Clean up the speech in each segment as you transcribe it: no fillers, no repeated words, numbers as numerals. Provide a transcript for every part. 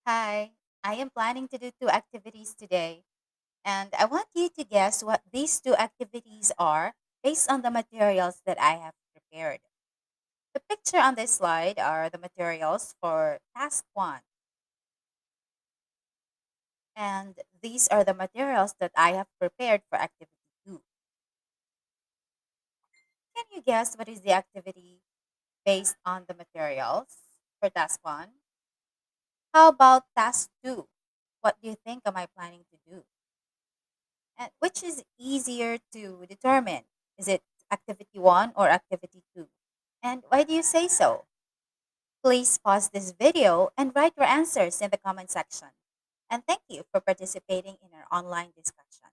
Hi, I am planning to do two activities today, and I want you to guess what these two activities are based on the materials that I have prepared. The picture on this slide are the materials for task one, and these are the materials that I have prepared for activity two. Can you guess what is the activity based on the materials for task one? How about task two? What do you think am I planning to do? And which is easier to determine? Is it activity one or activity two? And why do you say so? Please pause this video and write your answers in the comment section. And thank you for participating in our online discussion.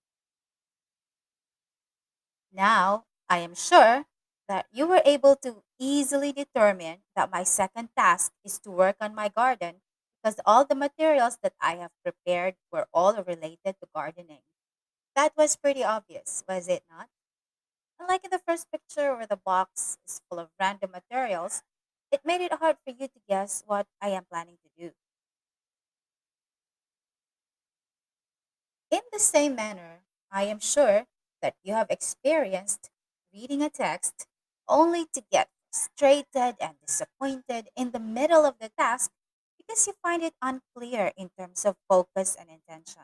Now, I am sure that you were able to easily determine that my second task is to work on my garden because all the materials that I have prepared were all related to gardening. That was pretty obvious, was it not? Unlike in the first picture where the box is full of random materials, it made it hard for you to guess what I am planning to do. In the same manner, I am sure that you have experienced reading a text only to get frustrated and disappointed in the middle of the task because you find it unclear in terms of focus and intention.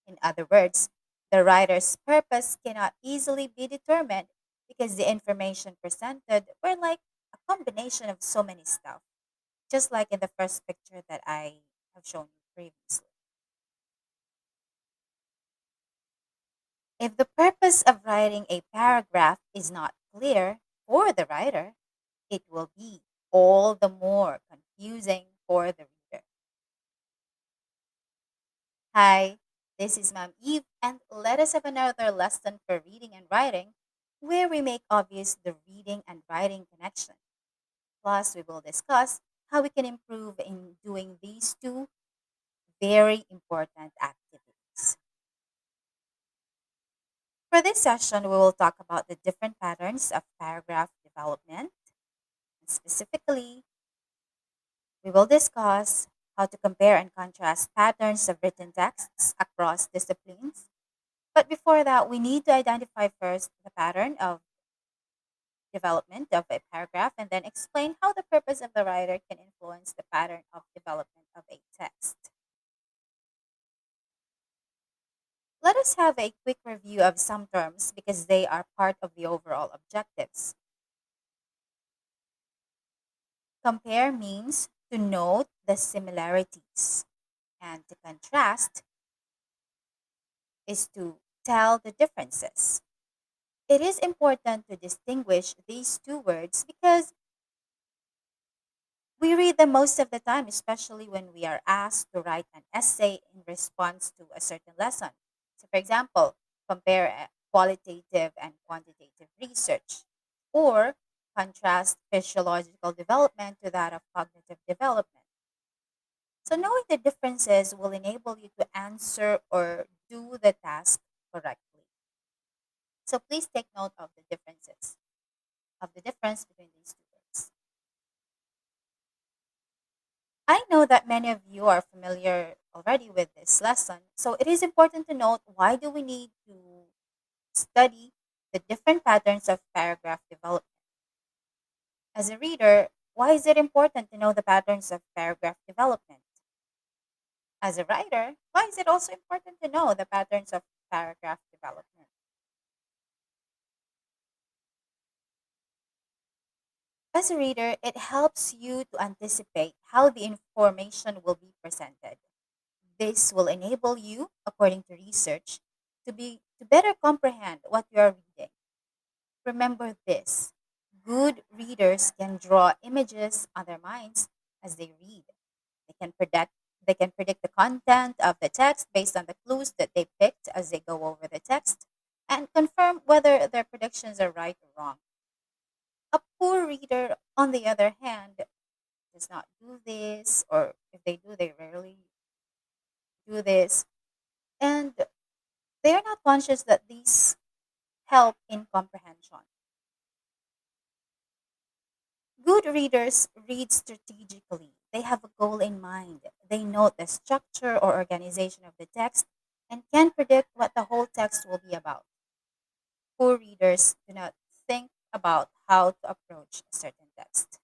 In other words, the writer's purpose cannot easily be determined because the information presented were like a combination of so many stuff, just like in the first picture that I have shown you previously. If the purpose of writing a paragraph is not clear for the writer, it will be all the more confusing for the reader. Hi, this is Ma'am Eve, and let us have another lesson for reading and writing where we make obvious the reading and writing connection. Plus, we will discuss how we can improve in doing these two very important activities. For this session, we will talk about the different patterns of paragraph development. Specifically, we will discuss how to compare and contrast patterns of written texts across disciplines. But before that, we need to identify first the pattern of development of a paragraph and then explain how the purpose of the writer can influence the pattern of development of a text. Let us have a quick review of some terms because they are part of the overall objectives. Compare means to note the similarities, and to contrast is to tell the differences. It is important to distinguish these two words because we read them most of the time, especially when we are asked to write an essay in response to a certain lesson. So, for example, compare qualitative and quantitative research, or contrast physiological development to that of cognitive development. So, knowing the differences will enable you to answer or do the task correctly. So, please take note of the differences, of the difference between these two words. I know that many of you are familiar already with this lesson, so it is important to note why do we need to study the different patterns of paragraph development. As a reader, why is it important to know the patterns of paragraph development? As a writer, why is it also important to know the patterns of paragraph development? As a reader, it helps you to anticipate how the information will be presented. This will enable you, according to research, to better comprehend what you are reading. Remember this. Good readers can draw images on their minds as they read. They can predict the content of the text based on the clues that they picked as they go over the text and confirm whether their predictions are right or wrong. A poor reader, on the other hand, does not do this, or if they do, they rarely do this. And they are not conscious that these help in comprehension. Good readers read strategically. They have a goal in mind. They note the structure or organization of the text and can predict what the whole text will be about. Poor readers do not think about how to approach a certain text.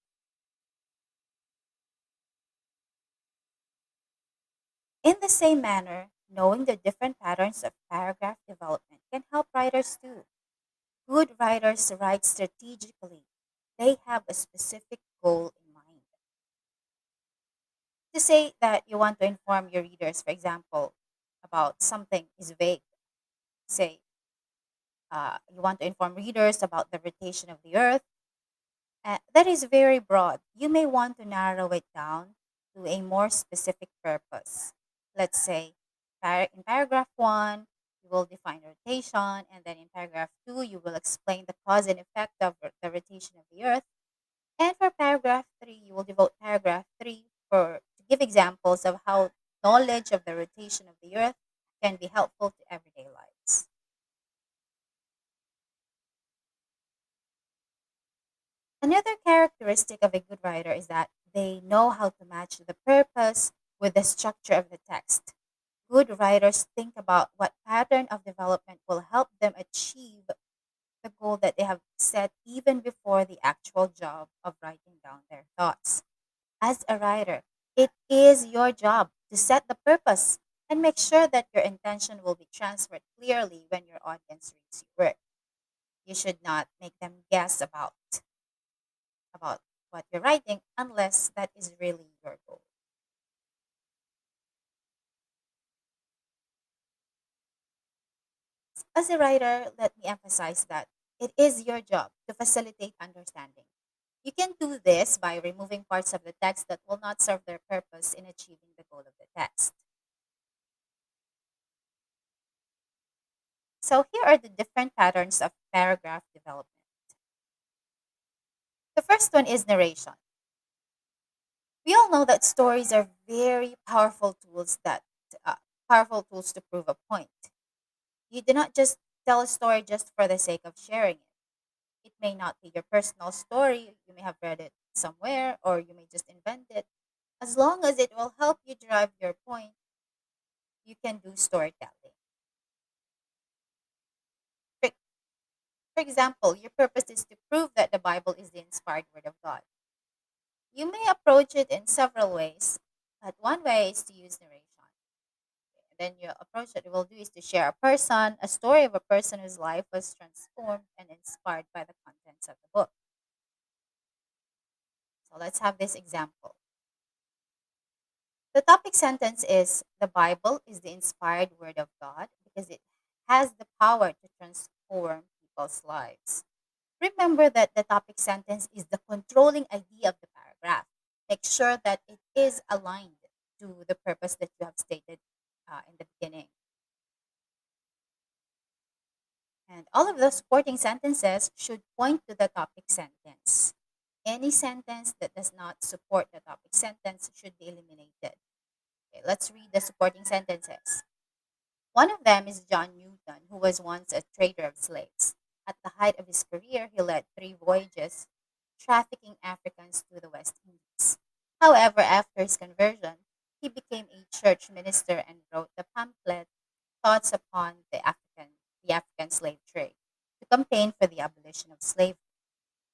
In the same manner, knowing the different patterns of paragraph development can help writers too. Good writers write strategically. They have a specific goal in mind. To say that you want to inform your readers, for example, about something is vague. Say, you want to inform readers about the rotation of the earth. That is very broad. You may want to narrow it down to a more specific purpose. Let's say, in paragraph one, you will define rotation, and then in paragraph two, you will explain the cause and effect of the rotation of the earth. And for paragraph three, you will devote paragraph three for to give examples of how knowledge of the rotation of the earth can be helpful to everyday lives. Another characteristic of a good writer is that they know how to match the purpose with the structure of the text. Good writers think about what pattern of development will help them achieve the goal that they have set even before the actual job of writing down their thoughts. As a writer, it is your job to set the purpose and make sure that your intention will be transferred clearly when your audience reads your work. You should not make them guess about what you're writing unless that is really your goal. As a writer, let me emphasize that it is your job to facilitate understanding. You can do this by removing parts of the text that will not serve their purpose in achieving the goal of the text. So here are the different patterns of paragraph development. The first one is narration. We all know that stories are very uh, powerful tools to prove a point. You do not just tell a story just for the sake of sharing it. It may not be your personal story. You may have read it somewhere or you may just invent it. As long as it will help you drive your point, you can do storytelling. For, for example, your purpose is to prove that the Bible is the inspired word of God. You may approach it in several ways, but one way is to use narration. Then your approach that you will do is to share a story of a person whose life was transformed and inspired by the contents of the book. So let's have this example. The topic sentence is the Bible is the inspired word of God because it has the power to transform people's lives. Remember that the topic sentence is the controlling idea of the paragraph. Make sure that it is aligned to the purpose that you have stated in the beginning. And all of the supporting sentences should point to the topic sentence. Any sentence that does not support the topic sentence should be eliminated. Okay, let's read the supporting sentences. One of them is John Newton, who was once a trader of slaves. At the height of his career, he led 3 voyages trafficking Africans to the West Indies. However, after his conversion, he became a church minister and wrote the pamphlet Thoughts upon the African Slave Trade to campaign for the abolition of slavery.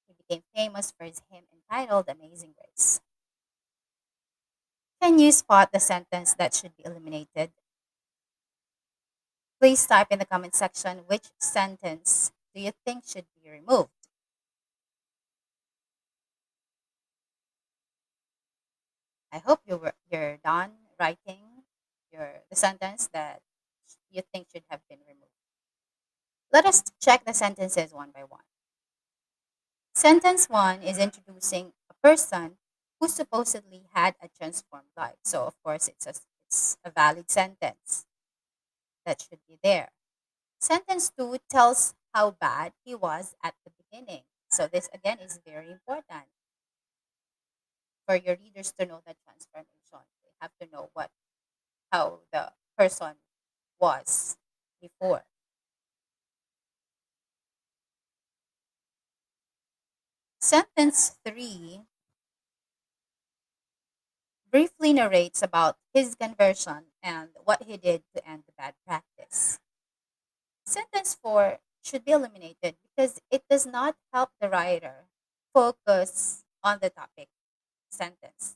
He became famous for his hymn entitled Amazing Grace. Can you spot the sentence that should be eliminated? Please type in the comment section which sentence do you think should be removed. I hope you're done writing the sentence that you think should have been removed. Let us check the sentences one by one. Sentence one is introducing a person who supposedly had a transformed life. So of course it's a valid sentence that should be there. Sentence two tells how bad he was at the beginning. So this again is very important for your readers to know the transformation. They have to know how the person was before. Sentence three briefly narrates about his conversion and what he did to end the bad practice. Sentence 4 should be eliminated because it does not help the writer focus on the topic sentence.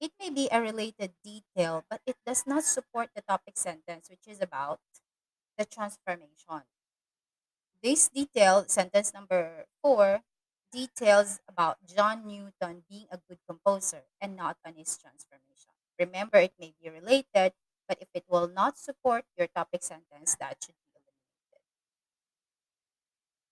It may be a related detail, but it does not support the topic sentence, which is about the transformation. This detail, sentence number 4, details about John Newton being a good composer and not on his transformation. Remember, it may be related, but if it will not support your topic sentence, that should be eliminated.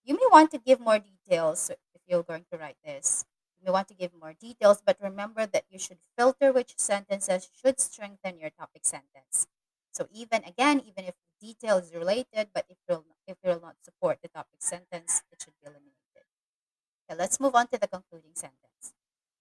You may want to give more details if you're going to write this. You may want to give more details, but remember that you should filter which sentences should strengthen your topic sentence. So even if the detail is related, but if it will not support the topic sentence, it should be eliminated. Okay, let's move on to the concluding sentence.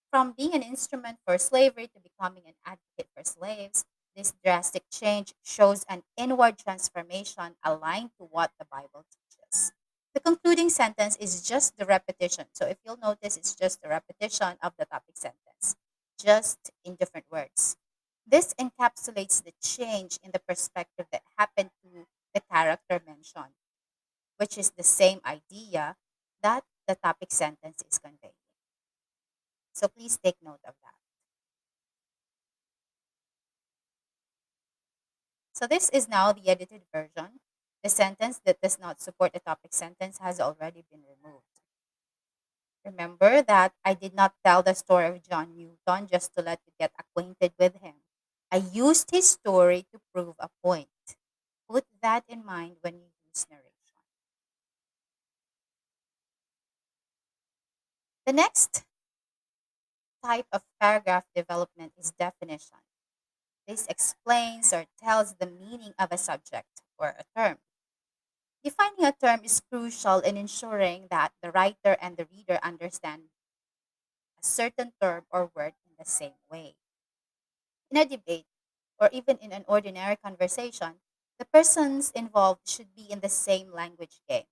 From being an instrument for slavery to becoming an advocate for slaves, this drastic change shows an inward transformation aligned to what the Bible teaches. The concluding sentence is just the repetition. So if you'll notice, it's just a repetition of the topic sentence, just in different words. This encapsulates the change in the perspective that happened to the character mentioned, which is the same idea that the topic sentence is conveying. So please take note of that. So this is now the edited version. The sentence that does not support the topic sentence has already been removed. Remember that I did not tell the story of John Newton just to let you get acquainted with him. I used his story to prove a point. Put that in mind when you use narration. The next type of paragraph development is definition. This explains or tells the meaning of a subject or a term. Defining a term is crucial in ensuring that the writer and the reader understand a certain term or word in the same way. In a debate, or even in an ordinary conversation, the persons involved should be in the same language game.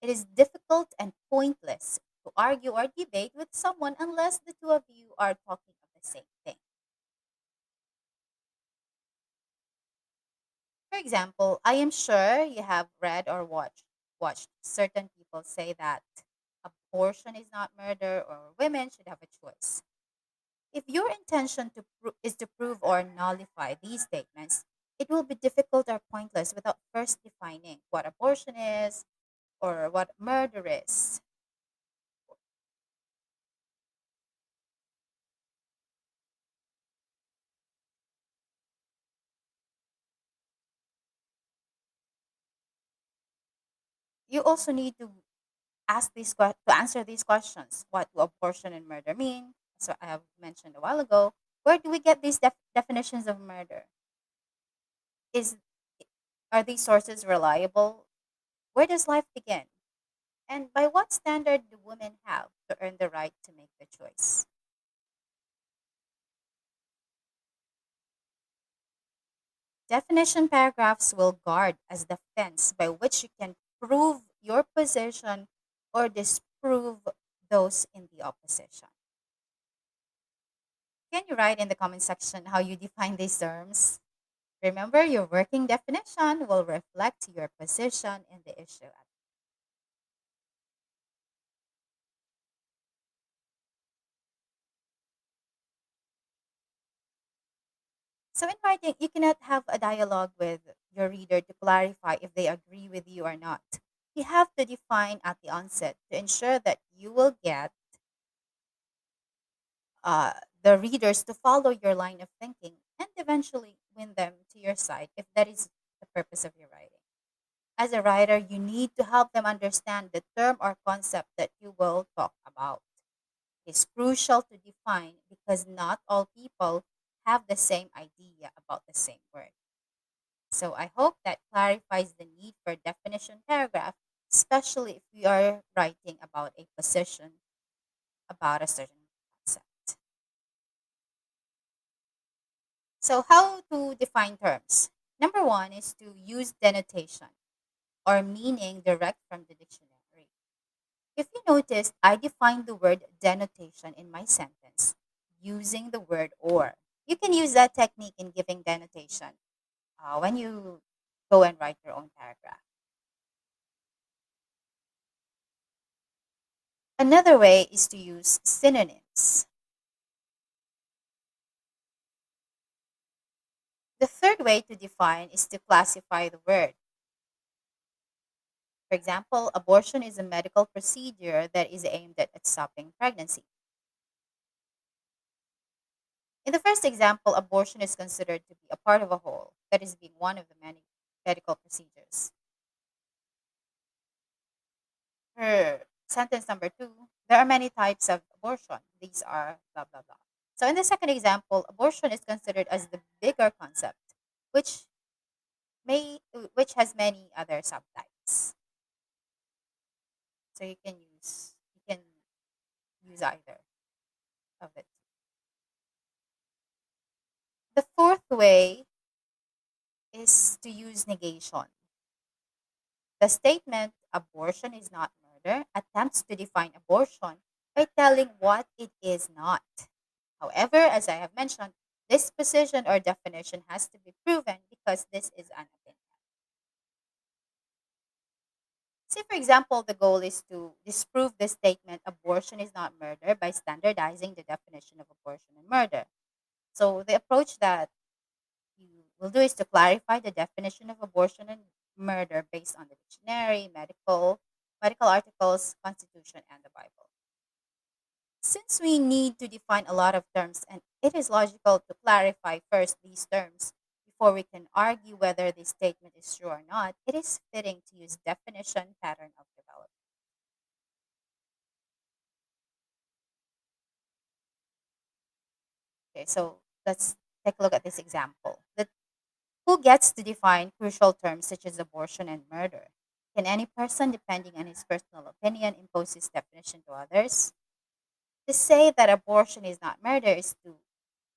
It is difficult and pointless to argue or debate with someone unless the two of you are talking of the same thing. For example, I am sure you have read or watched certain people say that abortion is not murder or women should have a choice. If your intention is to prove or nullify these statements, it will be difficult or pointless without first defining what abortion is or what murder is. You also need to to answer these questions. What do abortion and murder mean? So I have mentioned a while ago. Where do we get these definitions of murder? Is Are these sources reliable? Where does life begin? And by what standard do women have to earn the right to make the choice? Definition paragraphs will guard as the fence by which you can prove your position or disprove those in the opposition. Can you write in the comment section how you define these terms? Remember, your working definition will reflect your position in the issue. So, in writing, you cannot have a dialogue with your reader to clarify if they agree with you or not. You have to define at the onset to ensure that you will get uh, the readers to follow your line of thinking and eventually win them to your side if that is the purpose of your writing. As a writer, you need to help them understand the term or concept that you will talk about. It's crucial to define because not all people have the same idea about the same word. So I hope that clarifies the need for definition paragraph, especially if we are writing about a position about a certain concept. So how to define terms? Number one is to use denotation or meaning direct from the dictionary. If you noticed, I defined the word denotation in my sentence using the word or. You can use that technique in giving denotation when you go and write your own paragraph. Another way is to use synonyms. The third way to define is to classify the word. For example, abortion is a medical procedure that is aimed at stopping pregnancy. In the first example, abortion is considered to be a part of a whole, that is, being one of the many medical procedures. For sentence number two, there are many types of abortion. These are blah, blah, blah. So in the second example, abortion is considered as the bigger concept, which which has many other subtypes. So you can use either of it. The fourth way is to use negation. The statement abortion is not murder attempts to define abortion by telling what it is not. However, as I have mentioned, this position or definition has to be proven because this is an opinion. Say, for example, the goal is to disprove the statement abortion is not murder by standardizing the definition of abortion and murder. So, the approach that you will do is to clarify the definition of abortion and murder based on the dictionary, medical articles, constitution, and the Bible. Since we need to define a lot of terms and it is logical to clarify first these terms before we can argue whether this statement is true or not, it is fitting to use definition pattern of development. Okay, so let's take a look at this example. Who gets to define crucial terms such as abortion and murder? Can any person, depending on his personal opinion, impose his definition to others? To say that abortion is not murder is to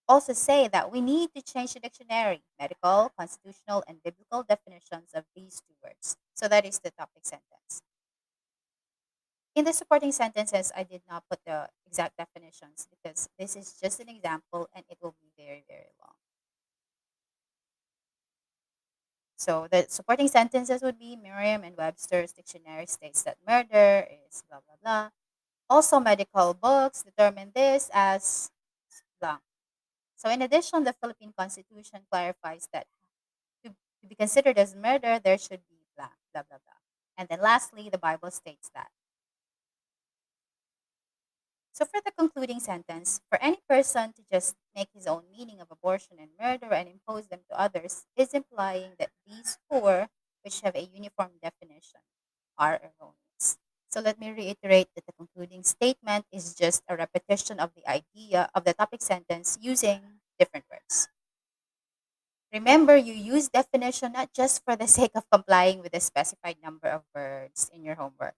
also say that we need to change the dictionary, medical, constitutional, and biblical definitions of these two words. So that is the topic sentence. In the supporting sentences, I did not put the exact definitions because this is just an example and it will be very, very long. So the supporting sentences would be Merriam and Webster's dictionary states that murder is blah, blah, blah. Also, medical books determine this as blah. So, in addition, the Philippine Constitution clarifies that to be considered as murder, there should be blah, blah, blah, blah. And then lastly, the Bible states that. So, for the concluding sentence, for any person to just make his own meaning of abortion and murder and impose them to others is implying that these four, which have a uniform definition, are erroneous. So, let me reiterate that the concluding statement is just a repetition of the idea of the topic sentence using different words. Remember, you use definition not just for the sake of complying with a specified number of words in your homework.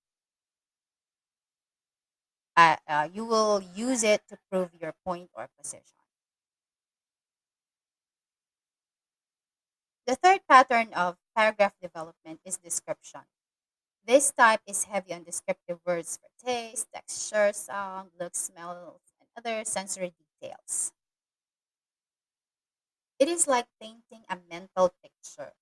You will use it to prove your point or position. The third pattern of paragraph development is description. This type is heavy on descriptive words for taste, texture, sound, look, smell, and other sensory details. It is like painting a mental picture.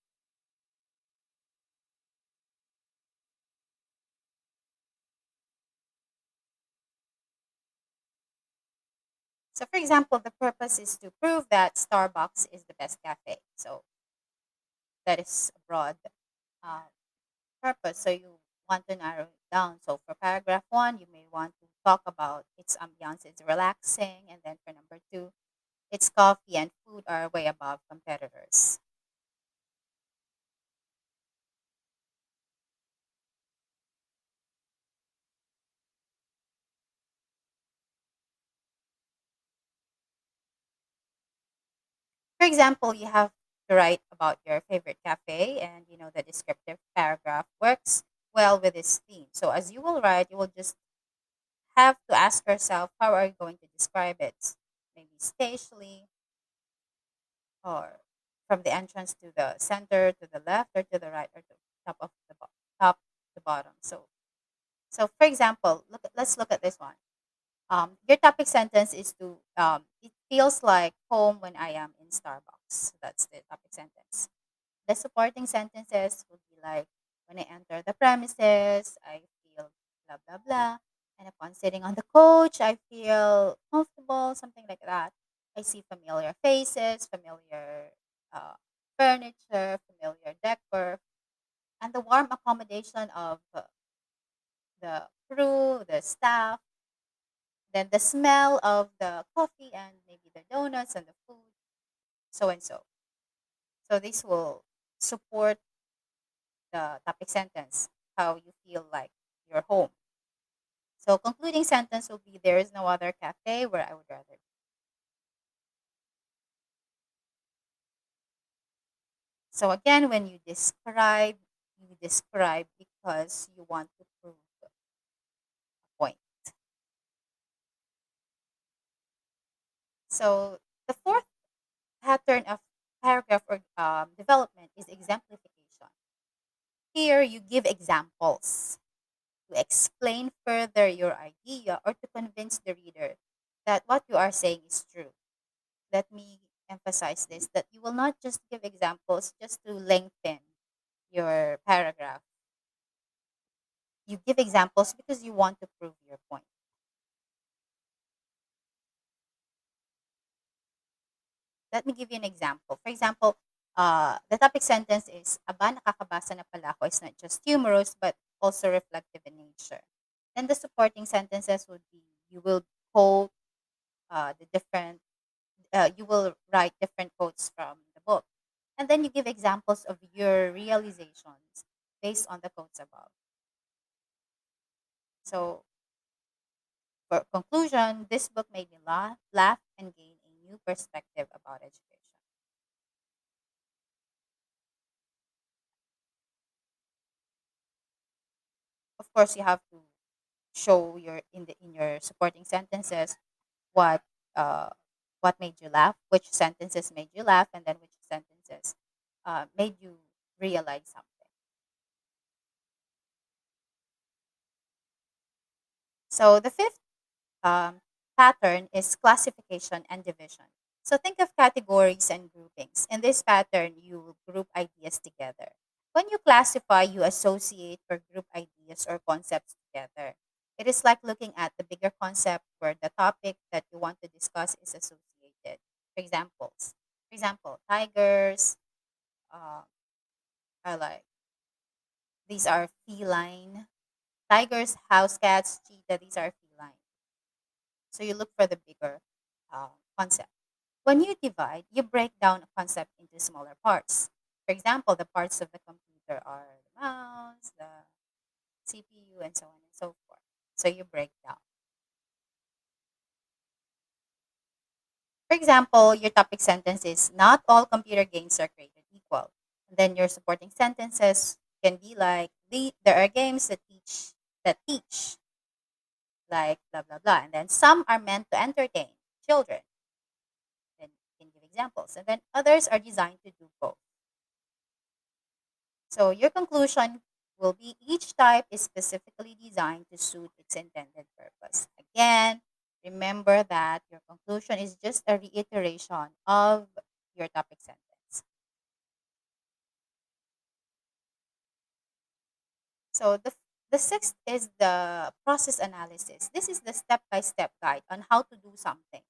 So, for example, the purpose is to prove that Starbucks is the best cafe. So, that is a broad uh, purpose. So you want to narrow it down. So for paragraph one, you may want to talk about its ambiance, it's relaxing. And then for number two, its coffee and food are way above competitors. For example, you have to write about your favorite cafe and you know the descriptive paragraph works well with this theme. So as you will write, you will just have to ask yourself how are you going to describe it? Maybe spatially, or from the entrance to the center, to the left, or to the right, or to top of the top to bottom. So, for example, let's look at this one. Your topic sentence is to, it feels like home when I am in Starbucks. That's the topic sentence. The supporting sentences would be like, when I enter the premises, I feel blah, blah, blah. And upon sitting on the coach, I feel comfortable, something like that. I see familiar faces, familiar uh, furniture, familiar decor, and the warm accommodation of the crew, the staff, then the smell of the coffee and maybe the donuts and the food, so and so. So this will support the topic sentence, how you feel like you're home. So concluding sentence will be, there is no other cafe where I would rather be. So again, when you describe because you want to prove a point. So the fourth pattern of paragraph or development is exemplification. Here you give examples to explain further your idea or to convince the reader that what you are saying is true. Let me emphasize this, that you will not just give examples just to lengthen your paragraph. You give examples because you want to prove your point. Let me give you an example. For example, the topic sentence is, aba, nakakabasa na pala ako, is not just humorous but also reflective in nature. Then the supporting sentences would be, you will quote the different, you will write different quotes from the book. And then you give examples of your realizations based on the quotes above. So, for conclusion, this book made me laugh and gain a new perspective about education. Of course, you have to show your in your supporting sentences what uh, what made you laugh, which sentences made you laugh, and then which sentences made you realize something. So the fifth pattern is classification and division. So think of categories and groupings. In this pattern, you group ideas together. When you classify, you associate or group ideas or concepts together. It is like looking at the bigger concept where the topic that you want to discuss is associated. For example, tigers are like, these are feline. Tigers, house cats, cheetah, these are feline. So you look for the bigger concept. When you divide, you break down a concept into smaller parts. For example, the parts of the computer are the mouse, the CPU, and so on and so forth. So you break down. For example, your topic sentence is, not all computer games are created equal. And then your supporting sentences can be like, there are games that teach like blah blah blah. And then some are meant to entertain children. Then you can give examples. And then others are designed to do both. So your conclusion will be, each type is specifically designed to suit its intended purpose. Again, remember that your conclusion is just a reiteration of your topic sentence. So the sixth is the process analysis. This is the step-by-step guide on how to do something.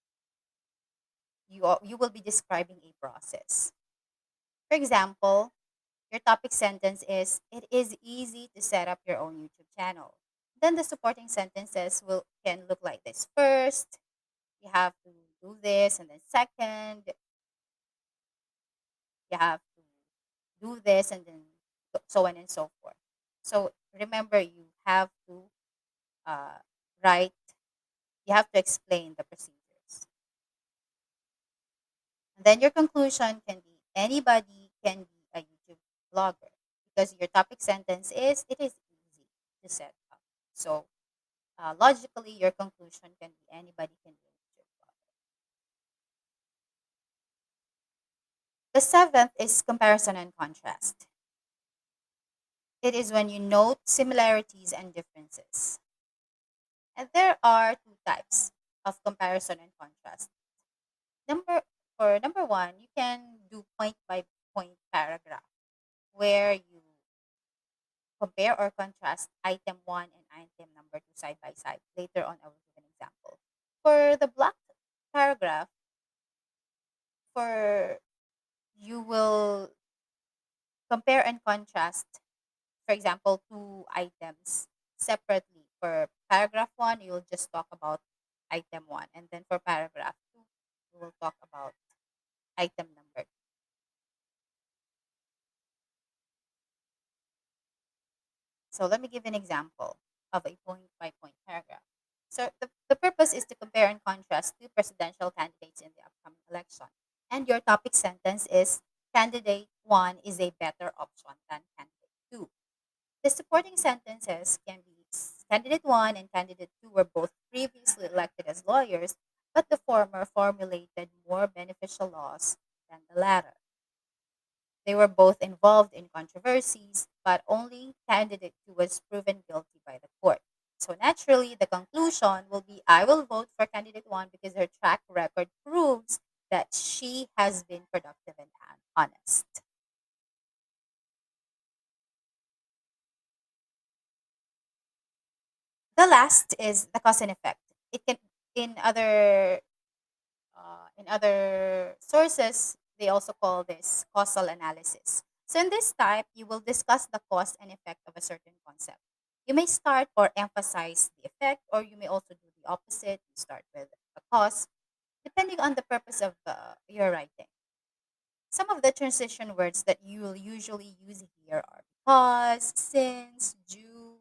You will be describing a process. For example, your topic sentence is, it is easy to set up your own YouTube channel. Then the supporting sentences can look like this. First, you have to do this, and then second, you have to do this, and then so on and so forth. So remember, you have to uh, write, you have to explain the procedures. And then your conclusion can be, anybody can be a YouTube blogger, because your topic sentence is, it is easy to set up. So logically, your conclusion can be, anybody can be a YouTube blogger. The seventh is comparison and contrast. It is when you note similarities and differences. And there are two types of comparison and contrast. Number for number one, you can do point by point paragraph where you compare or contrast item one and item number two side by side. Later on, I will give an example. For the block paragraph, for you will compare and contrast, for example, two items separately. For paragraph one, you'll just talk about item one, and then for paragraph two, you will talk about item number. So let me give an example of a point by point paragraph. So the purpose is to compare and contrast two presidential candidates in the upcoming election. And your topic sentence is candidate one is a better option than candidate two. The supporting sentences can be candidate one and candidate two were both previously elected as lawyers, but the former formulated more beneficial laws than the latter. They were both involved in controversies, but only candidate who was proven guilty by the court. So naturally, the conclusion will be I will vote for candidate one because her track record proves that she has been productive and honest. The last is the cause and effect. It can in other in other sources, they also call this causal analysis. So, in this type, you will discuss the cause and effect of a certain concept. You may start or emphasize the effect, or you may also do the opposite. You start with the cause, depending on the purpose of your writing. Some of the transition words that you will usually use here are because, since, due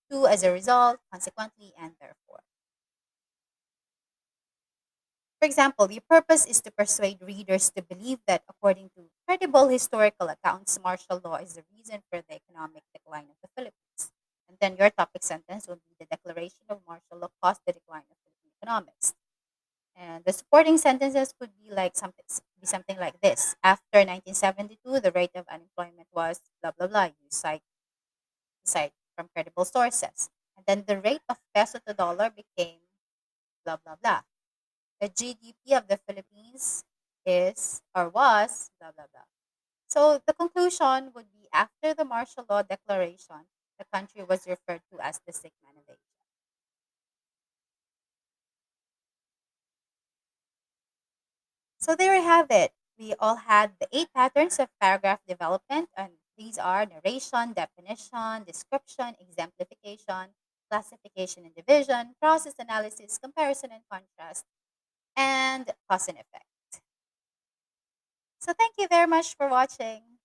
to, as a result, consequently, and therefore. For example, the purpose is to persuade readers to believe that, according to credible historical accounts, martial law is the reason for the economic decline of the Philippines. And then your topic sentence will be the declaration of martial law caused the decline of Philippine economics. And the supporting sentences could be something like this. After 1972, the rate of unemployment was blah blah blah. You cite from credible sources. And then the rate of peso to dollar became blah blah blah. The GDP of the Philippines is or was blah blah blah. So the conclusion would be after the martial law declaration, the country was referred to as the sick man of Asia. So there we have it. We all had the 8 patterns of paragraph development, and these are narration, definition, description, exemplification, classification and division, process analysis, comparison and contrast, and cause and effect. So thank you very much for watching.